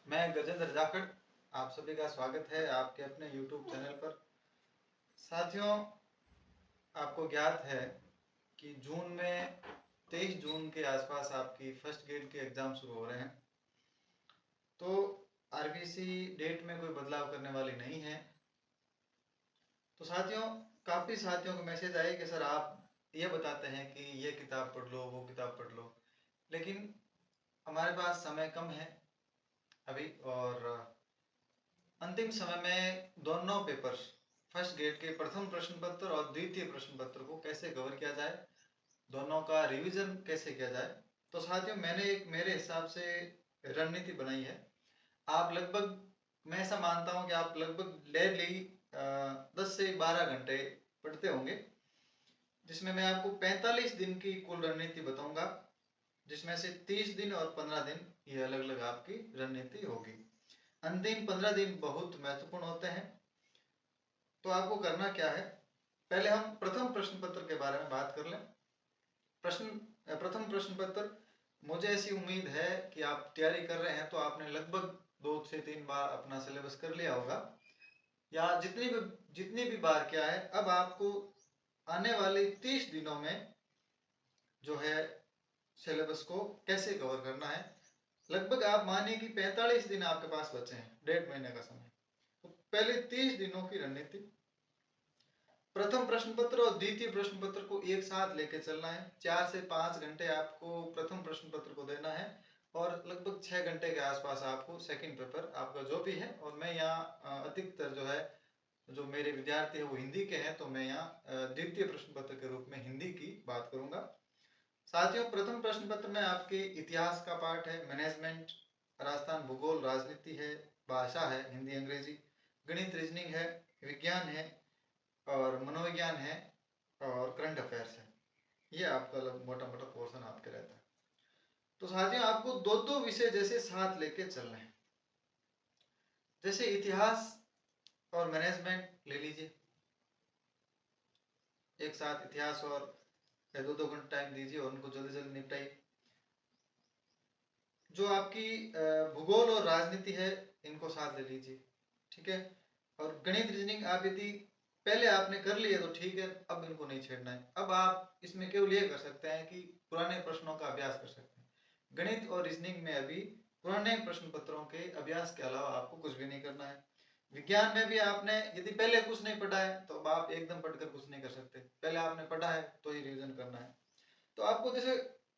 मैं गजेंद्र जाखड़, आप सभी का स्वागत है आपके अपने YouTube चैनल पर। साथियों, आपको ज्ञात है कि जून में 23 जून के आसपास आपकी फर्स्ट ग्रेड के एग्ज़ाम शुरू हो रहे हैं। तो आरबीसी डेट में कोई बदलाव करने वाली नहीं है। तो साथियों, काफ़ी साथियों को मैसेज आए कि सर आप ये बताते हैं कि ये किताब पढ़ लो, वो किताब पढ़ लो, लेकिन हमारे पास समय कम है अभी, और अंतिम समय में दोनों पेपर्स, फर्स्ट ग्रेड के प्रथम प्रश्न पत्र और द्वितीय प्रश्न पत्र को कैसे कवर किया जाए, दोनों का रिवीजन कैसे किया जाए। तो साथियों, मैंने एक मेरे हिसाब से रणनीति बनाई है। आप लगभग, मैं ऐसा मानता हूँ कि आप लगभग डेली 10 से 12 घंटे पढ़ते होंगे, जिसमें मैं आपको 45 दिन की कुल रणनीति बताऊंगा, जिसमें से 30 दिन और 15 दिन ये अलग अलग आपकी रणनीति होगी। अंतिम 15 दिन बहुत महत्वपूर्ण होते हैं। तो आपको करना क्या है, पहले हम प्रथम प्रश्न पत्र के बारे में बात कर लें। प्रथम प्रश्न पत्र, मुझे ऐसी उम्मीद है कि आप तैयारी कर रहे हैं तो आपने लगभग 2 से 3 बार अपना सिलेबस कर लिया होगा, या जितनी भी बार क्या है, अब आपको आने वाले 30 दिनों में जो है सिलेबस को कैसे कवर करना है। लगभग आप मानिए कि 45 दिन आपके पास बचे हैं, 1.5 महीने का समय। तो पहले 30 दिनों की रणनीति, प्रथम प्रश्न पत्र और द्वितीय प्रश्न पत्र को एक साथ लेके चलना है। 4 से 5 घंटे आपको प्रथम प्रश्न पत्र को देना है, और लगभग 6 घंटे के आसपास आपको सेकंड पेपर आपका जो भी है। और मैं यहाँ अधिकतर जो है, जो मेरे विद्यार्थी है वो हिंदी के हैं, तो मैं यहाँ द्वितीय प्रश्न पत्र के रूप में हिंदी की बात करूंगा। साथियों, प्रथम प्रश्न पत्र में आपके इतिहास का पार्ट है, मैनेजमेंट, राजस्थान भूगोल, राजनीति है, भाषा है हिंदी अंग्रेजी, गणित रीजनिंग है, विज्ञान है, और मनोविज्ञान है, और करंट अफेयर्स है। ये आपका मोटा मोटा पोर्शन आपके रहता है। तो साथियों, आपको दो दो विषय जैसे साथ लेके चलना है। जैसे इतिहास और मैनेजमेंट ले लीजिए, एक साथ इतिहास और 2-2 घंटे टाइम दीजिए और उनको जल्दी जल्दी निपटाइए। जो आपकी भूगोल और राजनीति है, इनको साथ ले लीजिए, ठीक है। और गणित रीजनिंग आप यदि पहले आपने कर लिया तो ठीक है, अब इनको नहीं छेड़ना है। अब आप इसमें केवल ये कर सकते हैं कि पुराने प्रश्नों का अभ्यास कर सकते हैं। गणित और रीजनिंग में अभी पुराने प्रश्न पत्रों के अभ्यास के अलावा आपको कुछ भी नहीं करना है। विज्ञान में भी आपने यदि पहले कुछ नहीं पढ़ा है तो अब आप एकदम पढ़कर कुछ नहीं कर सकते, पहले आपने पढ़ा है तो ही रिविजन करना है। तो आपको जैसे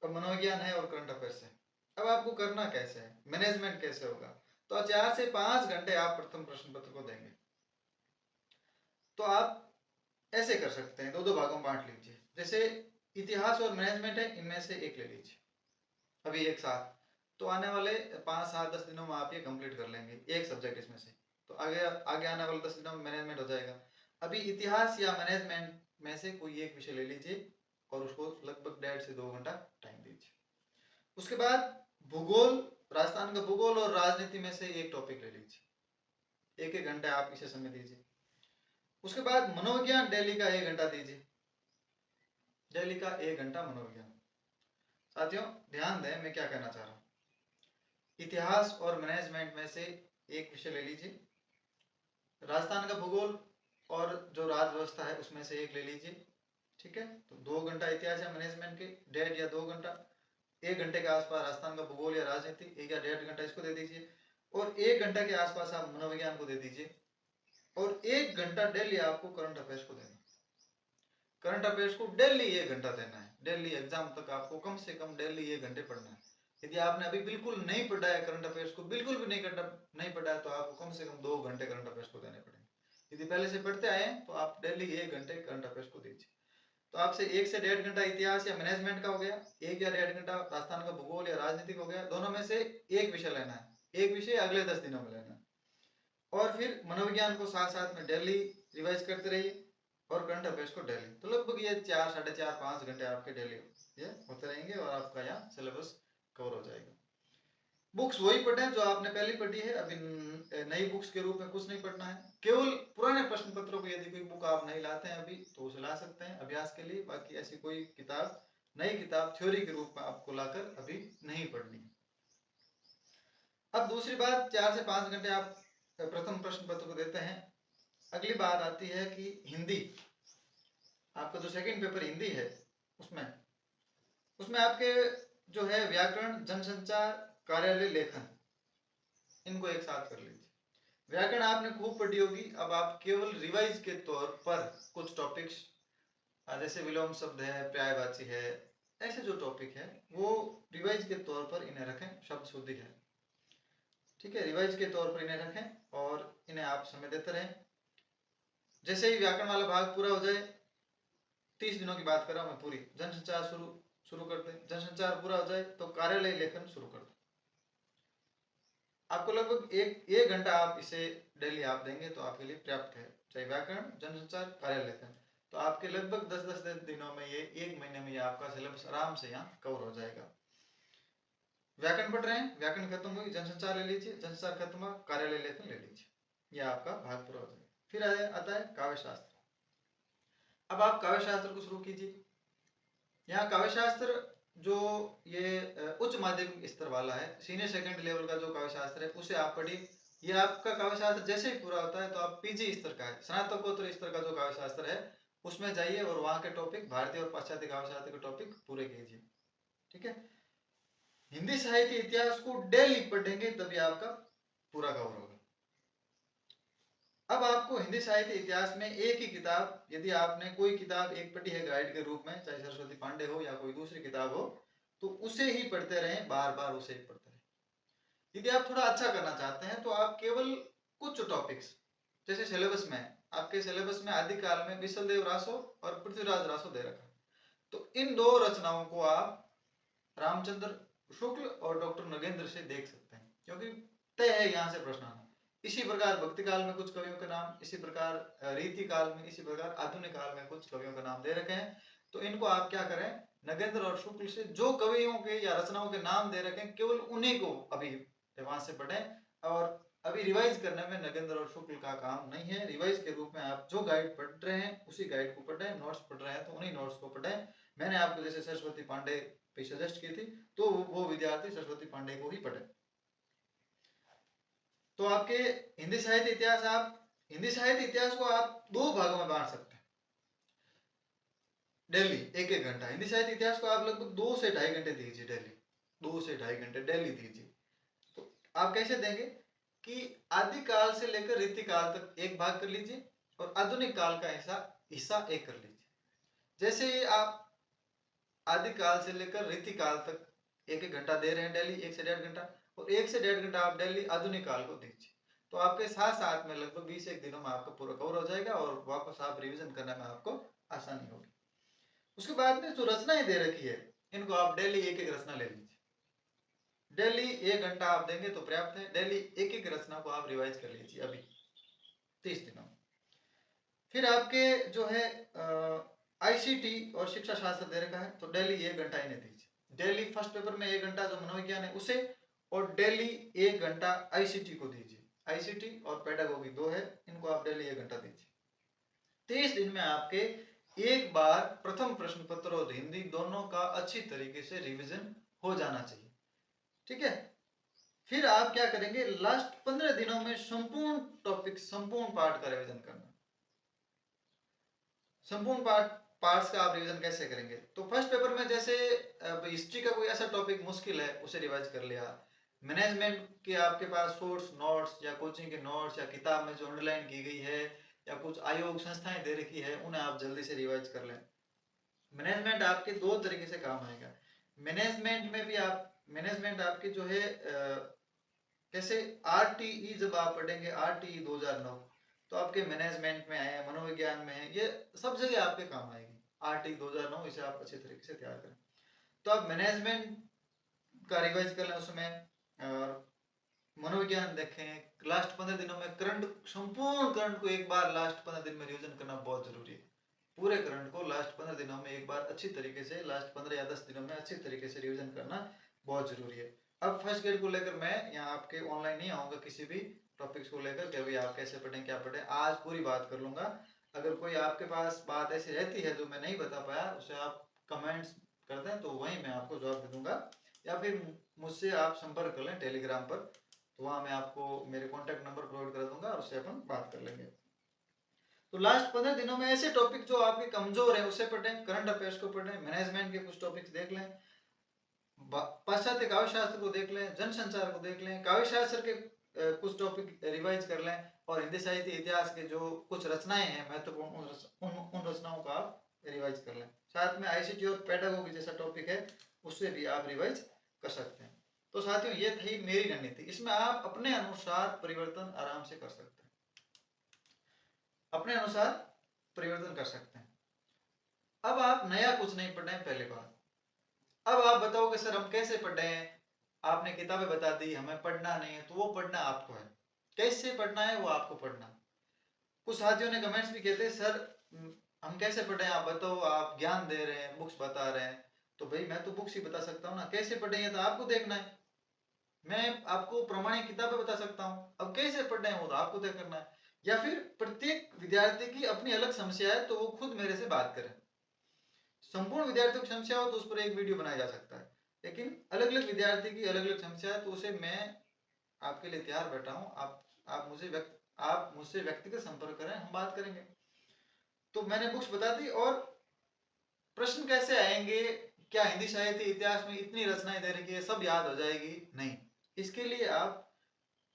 मनोविज्ञान है और करंट अफेयर्स है, अब आपको करना कैसे है, मैनेजमेंट कैसे होगा। तो 4 से 5 घंटे आप प्रथम प्रश्न पत्र को देंगे। तो आप ऐसे कर सकते हैं, दो दो भागों में बांट लीजिए। जैसे इतिहास और मैनेजमेंट है, इनमें से एक ले लीजिए अभी एक साथ। तो आने वाले 5-7-10 दिनों में आप ये कंप्लीट कर लेंगे एक सब्जेक्ट इसमें से। तो आगे आगे आने वाले 10 दिनों में मैनेजमेंट हो जाएगा। अभी इतिहास या मैनेजमेंट में से कोई एक विषय ले लीजिए और उसको लगभग 1.5 से 2 घंटा टाइम दीजिए। उसके बाद भूगोल, राजस्थान का भूगोल और राजनीति में से एक टॉपिक ले लीजिए, 1-1 घंटा आप इसे समय दीजिए। उसके बाद मनोविज्ञान डेली का 1 घंटा दीजिए, डेली का 1 घंटा मनोविज्ञान। साथियों, ध्यान दें मैं क्या कहना चाह रहा हूँ। इतिहास और मैनेजमेंट में से एक विषय ले लीजिए, राजस्थान का भूगोल और जो राज व्यवस्था है उसमें से एक ले लीजिए, ठीक है। तो 2 घंटा इतिहास या मैनेजमेंट के, 1.5 या 2 घंटा, 1 घंटे के आसपास राजस्थान का भूगोल या राजनीति, 1 या 1.5 घंटा इसको दे दीजिए, और 1 घंटा के आसपास आप मनोविज्ञान को दे दीजिए, और 1 घंटा डेली आपको करंट अफेयर्स को देना। करंट अफेयर्स को डेली 1 घंटा देना है, डेली एग्जाम तक आपको कम से कम डेली 1 घंटे पढ़ना है। यदि आपने अभी बिल्कुल नहीं पढ़ा है करंट अफेयर्स को, बिल्कुल भी नहीं पढ़ा है, तो आपको कम से कम 2 घंटे करंट अफेयर्स को देने पड़ेंगे। यदि पहले से पढ़ते आए हैं तो आप डेली 1 घंटे करंट अफेयर्स को दीजिए। तो आपसे 1 से 1.5 घंटा इतिहास या मैनेजमेंट का हो गया, 1 या 1.5 घंटा राजस्थान का भूगोल या राजनीति हो गया। दोनों में से एक विषय लेना है, एक विषय अगले 10 दिनों में लेना है। और फिर मनोविज्ञान को साथ साथ में डेली रिवाइज करते रहिए, और करंट अफेयर्स को डेली। तो लगभग ये 4-4.5-5 घंटे आपके डेली ये होते रहेंगे, और आपका यहाँ सिलेबस कवर हो जाएगा। बुक्स वही पढ़ें जो आपने पहले पढ़ी है, अभी नई बुक्स के रूप में कुछ नहीं पढ़ना है। केवल पुराने प्रश्न पत्रों को यदि कोई बुक आप नहीं लाते हैं अभी, तो उसे ला सकते हैं अभ्यास के लिए। बाकी ऐसी कोई किताब, नई किताब थ्योरी के रूप में आपको लाकर अभी नहीं पढ़नी है। अब दूसरी बात, 4 से 5 घंटे आप प्रथम प्रश्न पत्र को देते हैं। अगली बात आती है कि हिंदी, आपका जो सेकंड पेपर हिंदी है उसमें उसमें आपके जो है व्याकरण, जनसंचार, कार्यालय लेखन, इनको एक साथ कर लीजिए। व्याकरण आपने खूब पढ़ी होगी, अब आप केवल रिवाइज के तौर पर कुछ टॉपिक्स जैसे विलोम शब्द है, पर्यायवाची है, ऐसे जो टॉपिक है वो रिवाइज के तौर पर इन्हें रखें। शब्द शुद्धि है, ठीक है, रिवाइज के तौर पर इन्हें रखें और इन्हें आप समय देते रहें। जैसे ही व्याकरण वाला भाग पूरा हो जाए, 30 दिनों की बात कर रहा हूं मैं पूरी, जनसंचार शुरू शुरू कर दें। जनसंचार पूरा हो जाए तो कार्यालय लेखन शुरू कर दें। आपको लगभग एक घंटा आप इसे डेली आप देंगे तो आपके लिए पर्याप्त है, चाहे व्याकरण, जनसंचार, कार्यालय लेखन। तो आपके लगभग 10-10 दिनों में ये, एक महीने में ये आपका सिलेबस आराम से यहाँ कवर हो जाएगा। व्याकरण पढ़ रहे हैं, व्याकरण खत्म हुई, जनसंचार ले लीजिए, जनसंचार खत्म हुआ, कार्यालय लेखन ले लीजिए, यह आपका भाग पूरा हो जाएगा। फिर आता है काव्य शास्त्र। अब आप काव्य शास्त्र को शुरू कीजिए। यहाँ काव्य शास्त्र जो ये उच्च माध्यमिक स्तर वाला है, सीनियर सेकेंड लेवल का जो काव्य शास्त्र है उसे आप पढ़िए। ये आपका काव्य शास्त्र जैसे ही पूरा होता है तो आप पीजी स्तर का है, स्नातकोत्तर स्तर का जो काव्य शास्त्र है उसमें जाइए और वहां के टॉपिक, भारतीय और पाश्चात्य काव्य शास्त्र के टॉपिक पूरे कीजिए, ठीक है। हिंदी साहित्य इतिहास को डेली पढ़ेंगे तभी आपका पूरा कवर होगा। अब आपको हिंदी साहित्य इतिहास में एक ही किताब, यदि आपने कोई किताब एक पढ़ी है गाइड के रूप में, चाहे सरस्वती पांडे हो या कोई दूसरी किताब हो, तो उसे ही पढ़ते रहें, बार बार उसे ही पढ़ते रहें। यदि आप थोड़ा अच्छा करना चाहते हैं तो आप केवल कुछ टॉपिक्स, जैसे सिलेबस में, आपके सिलेबस में आदिकाल में विशलदेव रासो और पृथ्वीराज रासो दे रखा, तो इन दो रचनाओं को आप रामचंद्र शुक्ल और डॉक्टर नगेंद्र से देख सकते हैं, क्योंकि तय है यहाँ से प्रश्न आना। इसी प्रकार भक्ति काल में कुछ कवियों के नाम, इसी प्रकार रीति काल में, इसी प्रकार आधुनिक काल में कुछ कवियों के नाम दे रखे हैं। तो इनको आप क्या करें, नगेंद्र और शुक्ल से जो कवियों के या रचनाओं के नाम दे रखे हैं केवल उन्हीं को अभी वहां से पढ़ें। और अभी रिवाइज करने में नगेंद्र और शुक्ल का काम नहीं है। रिवाइज के रूप में आप जो गाइड पढ़ रहे हैं उसी गाइड को पढ़ें, नोट्स पढ़ रहे हैं तो उन्हीं नोट्स को पढ़ें। मैंने आपको जैसे सरस्वती पांडे पे सजेस्ट की थी, तो वो विद्यार्थी सरस्वती पांडे को ही पढ़े। तो आपके हिंदी साहित्य इतिहास, आप हिंदी साहित्य इतिहास को आप दो भागों में बांट सकते हैं। डेली एक एक घंटा हिंदी साहित्य इतिहास को आप लगभग 2 से 2.5 घंटे दीजिए डेली, 2 से 2.5 घंटे डेली दीजिए। तो आप कैसे देंगे कि आदिकाल से लेकर रीतिकाल तक एक भाग कर लीजिए और आधुनिक काल का हिस्सा एक कर लीजिए। जैसे ही आप आदिकाल से लेकर रीतिकाल तक एक एक घंटा दे रहे हैं डेली, 1 से 1.5 घंटा, और 1 से 1.5 घंटा आप डेली आधुनिक काल को दीजिए, तो आपके साथ साथ में लगभग 20 दिनों में आपका पूरा कवर हो जाएगा और वापस आप रिवीजन करने में आपको आसानी होगी। उसके बाद में जो रचनाएं दे रखी है इनको आप डेली एक एक रचना ले लीजिए। डेली 1 घंटा आप देंगे तो पर्याप्त है। डेली एक एक रचना को आप रिवाइज कर लीजिए अभी 30 दिनों में। फिर आपके जो है आईसीटी और शिक्षा शास्त्र दे रखा है, तो डेली 1 घंटा इन्हें दीजिए। डेली फर्स्ट पेपर में 1 घंटा जो मनोविज्ञान है उसे, और डेली 1 घंटा आईसीटी को दीजिए। आईसीटी और पेडागोगी 2 है, इनको आप डेली 1 घंटा दीजिए। 30 दिन में आपके एक बार प्रथम प्रश्न पत्र और हिंदी दोनों का अच्छी तरीके से रिवीजन हो जाना चाहिए, ठीक है। फिर आप क्या करेंगे, लास्ट 15 दिनों में संपूर्ण टॉपिक, संपूर्ण पाठ का रिवीजन करना। संपूर्ण पार्ट्स का आप रिवीजन कैसे करेंगे, तो फर्स्ट पेपर में जैसे हिस्ट्री का कोई ऐसा टॉपिक मुश्किल है उसे रिवाइज कर लिया। मैनेजमेंट के आपके पास सोर्स नोट्स या कोचिंग के नोट्स या किताब में जो अंडरलाइन की गई है या कुछ आयोग संस्थाएं दे रखी है उन्हें आप जल्दी से रिवाइज कर लें। मैनेजमेंट आपके 2 तरीके से काम आएगा। मैनेजमेंट में भी मैनेजमेंट आपकी जो है कैसे आरटीई जब आप पढ़ेंगे, आरटीई 2009, तो आपके मैनेजमेंट में है, मनोविज्ञान में है, ये सब जगह आपके काम आएगी। आरटीई 2009 इसे आप अच्छे तरीके से तैयार करें। तो आप मैनेजमेंट का रिवाइज कर लें उसमें, और मनोविज्ञान देखें। लास्ट 15 दिनों में करंट, संपूर्ण करंट को एक बार लास्ट 15 दिन में रिविजन करना बहुत जरूरी है। पूरे करंट को लास्ट 15 दिनों में एक बार अच्छी तरीके से, लास्ट 15 या 10 दिनों में अच्छी तरीके से रिविजन करना बहुत जरूरी है। अब फर्स्ट ग्रेड को लेकर मैं यहाँ आपके ऑनलाइन नहीं आऊँगा किसी भी टॉपिक्स को लेकर कि अभी आप कैसे पढ़ें क्या पढ़ें, आज पूरी बात कर लूँगा। अगर कोई आपके पास बात ऐसी रहती है जो मैं नहीं बता पाया उसे आप कमेंट्स कर दें तो वहीं मैं आपको जवाब दे दूंगा, या फिर मुझसे आप संपर्क कर लें टेलीग्राम पर, तो वहाँ मैं आपको मेरे कॉन्टैक्ट नंबर प्रोवाइड कर दूंगा और उससे अपन बात कर लेंगे। तो लास्ट 15 दिनों में ऐसे टॉपिक जो आपके कमजोर है उसे पढ़ें, करंट अफेयर्स को पढ़ें, मैनेजमेंट के कुछ टॉपिक्स देख लें, पाश्चात्य काव्य शास्त्र को देख लें, जनसंचार को देख लें, काव्य शास्त्र के कुछ टॉपिक रिवाइज कर लें, और हिंदी साहित्य इतिहास के जो कुछ रचनाएं हैं महत्वपूर्ण उन रचनाओं का आप रिवाइज कर लें। साथ में आईसीटी और पेडागोगी जैसा टॉपिक है उससे भी आप रिवाइज कर सकते हैं। तो साथियों ये थी मेरी रणनीति, इसमें आप अपने अनुसार परिवर्तन आराम से कर सकते हैं, अपने अनुसार परिवर्तन कर सकते हैं। अब आप नया कुछ नहीं पढ़ रहे हैं पहले बार। अब आप बताओगे सर हम कैसे पढ़ रहे हैं, आपने किताबें बता दी, हमें पढ़ना नहीं है, तो वो पढ़ना आपको है, कैसे पढ़ना है वो आपको पढ़ना। कुछ साथियों ने कमेंट्स भी कहते हैं सर हम कैसे पढ़े, आप बताओ, आप ज्ञान दे रहे हैं, बुक्स बता रहे हैं, तो भाई मैं तो बुक्स ही बता सकता हूँ ना, कैसे पढ़े हैं तो आपको देखना है। मैं आपको प्रमाणिक किताबें बता सकता हूँ, अब कैसे पढ़ना है वो तो आपको तय करना है। या फिर प्रत्येक विद्यार्थी की अपनी अलग समस्या है तो वो खुद मेरे से बात करें। संपूर्ण विद्यार्थियों की समस्या हो तो उस पर एक वीडियो बनाया जा सकता है, लेकिन अलग अलग विद्यार्थी की अलग अलग समस्या है तो उसे मैं आपके लिए तैयार बैठा हूँ। आप मुझसे व्यक्तिगत संपर्क करें, हम बात करेंगे। तो मैंने बुक्स बता दी, और प्रश्न कैसे आएंगे, क्या हिंदी साहित्य इतिहास में इतनी रचनाएं दे रखी है सब याद हो जाएगी, नहीं। इसके लिए आप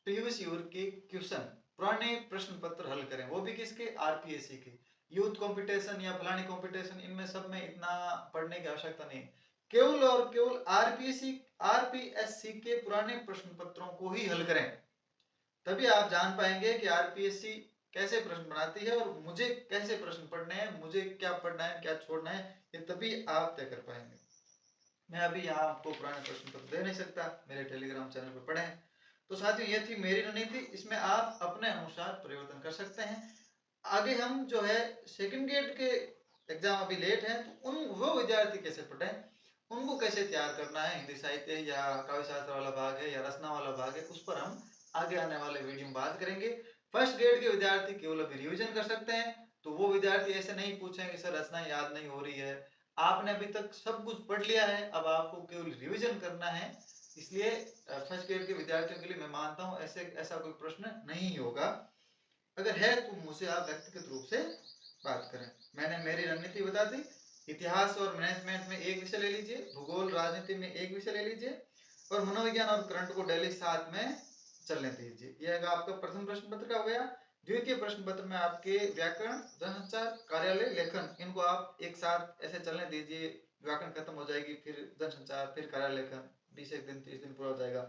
प्रीवियस ईयर के क्वेश्चन, पुराने प्रश्न पत्र हल करें, वो भी किसके, आरपीएससी के। यूथ कंपटीशन या फलानी कंपटीशन, इनमें सब में इतना पढ़ने की आवश्यकता नहीं, केवल और केवल आरपीएससी के पुराने प्रश्न पत्रों को ही हल करें, तभी आप जान पाएंगे कि आरपीएससी कैसे प्रश्न बनाती है और मुझे कैसे प्रश्न पढ़ने हैं, मुझे क्या पढ़ना है क्या छोड़ना है, ये तभी आप तय कर पाएंगे। मैं अभी यहाँ आपको पुराने प्रश्न पत्र दे नहीं सकता, मेरे टेलीग्राम चैनल पर पढ़ें। तो साथियों ये थी मेरी रणनीति, इसमें आप अपने अनुसार परिवर्तन कर सकते हैं। आगे हम जो है सेकंड ग्रेड के एग्जाम अभी लेट है, तो वो विद्यार्थी कैसे पढ़ें, उनको कैसे तैयार करना है, हिंदी साहित्य या काव्य शास्त्र वाला भाग है या रचना वाला भाग है, उस पर हम आगे आने वाले वीडियो में बात करेंगे। फर्स्ट ग्रेड के विद्यार्थी केवल अभी रिविजन कर सकते हैं, तो वो विद्यार्थी ऐसे नहीं पूछेंगे सर रचना याद नहीं हो रही है, आपने अभी तक सब कुछ पढ़ लिया है, अब आपको केवल रिविजन करना है। इसलिए फर्स्ट ग्रेड के विद्यार्थियों के लिए मैं मानता हूँ ऐसा कोई प्रश्न नहीं होगा। अगर है तो मुझे आप व्यक्तिगत रूप से बात करें। मैंने मेरी रणनीति बता दी, इतिहास और मैनेजमेंट में एक विषय ले लीजिए, भूगोल राजनीति में एक विषय ले लीजिए, और मनोविज्ञान और करंट को डेली साथ में चलने दीजिए। यह आपका प्रथम प्रश्न पत्र का हो गया। द्वितीय प्रश्न पत्र में आपके व्याकरण, जनसंचार, कार्यालय, लेखन, इनको आप एक साथ ऐसे चलने दीजिए, व्याकरण खत्म हो जाएगी, फिर जनसंचार, फिर कार्यालय, लेखन, 20 दिन 30 दिन पूरा हो जाएगा।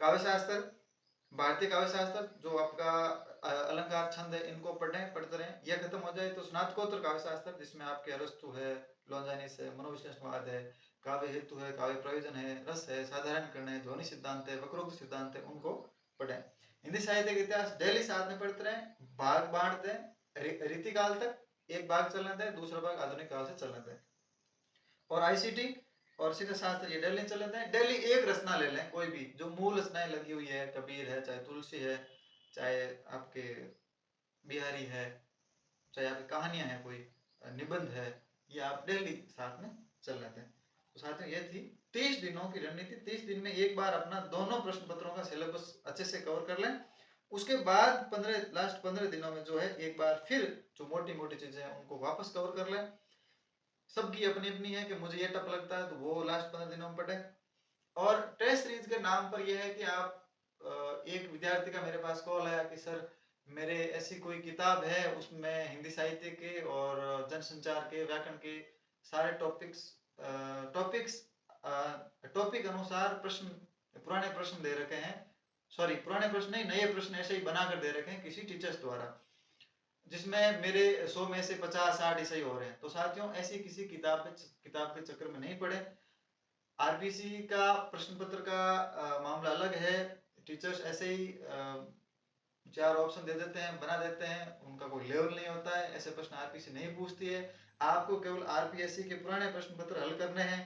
काव्य शास्त्र, भारतीय काव्य शास्त्र जो आपका अलंकार छंद है, इनको पढ़ते रहें, यह खत्म हो जाए तो स्नातकोत्तर काव्य शास्त्र जिसमें आपके अरस्तु है, लॉन्जाइनिस है, मनोविश्लेषणवाद है, काव्य हेतु है, काव्य प्रयोजन है, रस है, साधारणीकरण है, ध्वनि सिद्धांत है, वक्रोक्त सिद्धांत है, उनको पढ़ें। हिंदी साहित्य का इतिहास डेली साथ में पढ़ते रहें, भाग बांट दें, रीतिकाल तक एक भाग चलने दें, दूसरा भाग आधुनिक काल से चलने दें। और आईसीटी और शिक्षा शास्त्र ये डेली चल लेते हैं। डेली एक रचना ले लें, कोई भी जो मूल रचनाएं लगी हुई है, कबीर है, चाहे तुलसी है, चाहे आपके बिहारी है, चाहे आपकी कहानियां हैं, कोई निबंध है, ये आप डेली साथ में चल लेते हैं। तो साथियों ये थी 30 दिनों की रणनीति। 30 दिन में एक बार अपना दोनों प्रश्न पत्रों का सिलेबस अच्छे से कवर कर लें। उसके बाद लास्ट 15 दिनों में जो है एक बार फिर जो मोटी मोटी चीजें हैं उनको वापस कवर कर लें। सबकी अपनी अपनी है कि मुझे ये टफ लगता है तो वो लास्ट 15 दिनों में पढ़े। और टेस्ट सीरीज के नाम पर यह है कि आप एक विद्यार्थी का मेरे पास कॉल आया कि सर मेरे ऐसी कोई किताब है उसमें हिंदी साहित्य के और जनसंचार के, व्याकरण के सारे टॉपिक अनुसार प्रश्न, पुराने प्रश्न दे रखे हैं, सॉरी पुराने प्रश्न नहीं, नए प्रश्न ऐसे ही बनाकर दे रखे हैं किसी टीचर्स द्वारा, जिसमें मेरे 100 में से 50-60 ही सही हो रहे हैं। तो साथियों ऐसी किसी किताब के चक्कर में नहीं पड़े। आरबीसी का प्रश्न पत्र का मामला अलग है, टीचर्स ऐसे ही 4 ऑप्शन दे देते हैं, बना देते हैं, उनका कोई लेवल नहीं होता है, ऐसे प्रश्न आरपीसी नहीं पूछती है। आपको केवल आरपीएससी के पुराने प्रश्न पत्र हल करने हैं।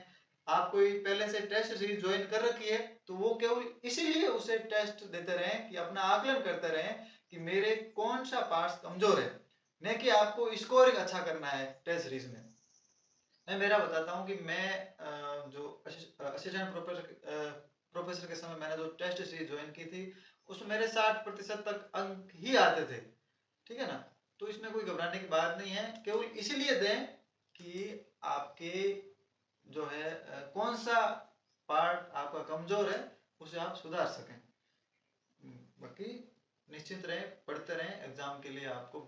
आप कोई पहले से टेस्ट सीरीज ज्वाइन कर रखी है तो वो केवल इसीलिए उसे टेस्ट देते रहें कि अपना आकलन करते रहें कि मेरे कौन सा पार्ट्स कमजोर है, नहीं कि आपको स्कोरिंग अच्छा करना है टेस्ट सीरीज में। मैं मेरा बताता हूँ कि मैं जो असिस्टेंट प्रोफेसर के समय मैंने जो टेस्ट सीरीज ज्वाइन की थी उसमें मेरे 60% तक अंक ही आते थे, ठीक है ना। तो इसमें कोई घबराने की बात नहीं है, केवल इसीलिए दें कि आपके जो है कौन सा पार्ट आपका कमजोर है उसे आप सुधार सकें। बाकी निश्चित रहें, पढ़ते रहें, एग्जाम के लिए आपको